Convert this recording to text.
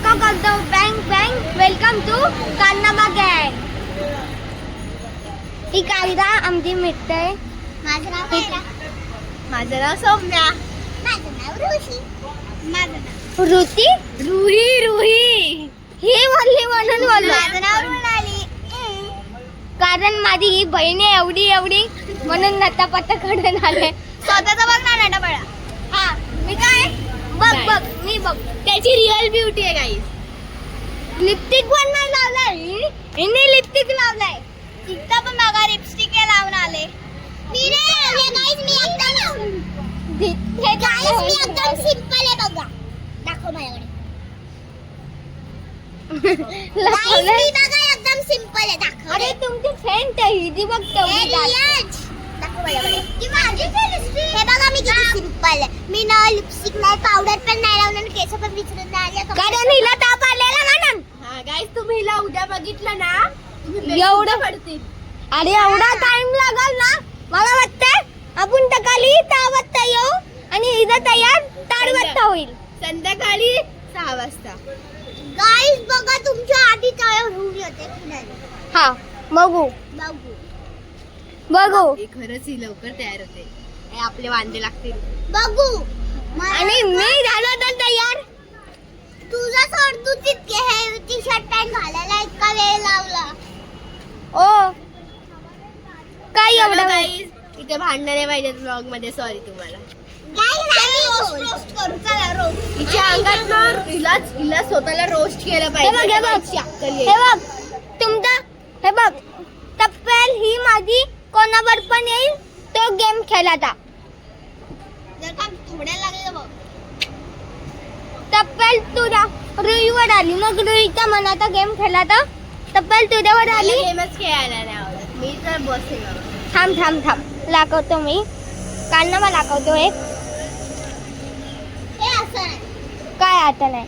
नाका करतो bang bang. Welcome to कारनामा गँग. ही कायदा आमची मित्र आहे. माझं नाव काय? माझं नाव सौम्या. माझं नाव ऋषी. माझं नाव ऋती. रुही ही बोलली म्हणून बोललो. माझं नाव रुणाली. कारण माझी ही बहीण आहे एवढी म्हणून नटापटा कडून आले. स्वतःचा बघ ना नटापडा. हा मी काय बघ मी बघ. त्याची रिअल ब्युटी आहे गाईस. लिपस्टिक पण नाही लावलाय. हिने लिपस्टिक लावलाय. तिथं पण बघा लिपस्टिक लावून आले. मी नाही लावले गाईस. मी एकदम सिंपल आहे बघा. दाखव माझ्याकडे. गाईस मी बघा एकदम सिंपल आहे. दाखव. अरे तुमची फ्रेंड आहे ही बघ तेवढी दाखव माझ्याकडे. ती माझी लिपस्टिक. हे बघा मी किती सिंपल आहे. मी ना लिपस्टिक नाही पावडर पण नाही लावणार आणि केस पण विचरून नाही आले. कारण हिला ताप आलेला म्हणून. हा गाईस तुम्ही हिला उद्या बघितलं ना एवढं पडतील. अरे एवढा टाइम लागल ना. मला वाटतंय आपण टकाली 6 वाजता येऊ आणि हिचं तयार 4 वाजता होईल. संध्याकाळी 6 वाजता. गाईस बघा तुमच्या आधी तयार होऊन येते. हा बघू खरंच ही लवकर तयार होते. आपले वांदे लागतील. बघू. आणि मी झालो तर तयार. तुझा सोड तू तितके हे टी शर्ट पॅन्ट घालायला इतका वेळ लावला. ओ काय एवढं गाईस इथे भांडणे पाहिजेत ब्लॉग मध्ये. सॉरी तुम्हाला. तिच्या अंगात ना हिला स्वतःला रोस्ट केलं पाहिजे. हे बघ तुमचा हे बघ टप्प्याल ही माझी कोणावर पण येईल तो गेम खेळायचा. जर का थोड्या लागलं बघ. टप्प्याल तुझ्या रुईवर आली मग रुईच्या मनाचा गेम खेळायचा. टप्प्याल तुझ्यावर आली. गेमच खेळायला नाही आवडत. मी तर बसेल. थांब लाकवतो मी. काल ना मला लाकवतो एक. हे असं नाही. काय आता नाही.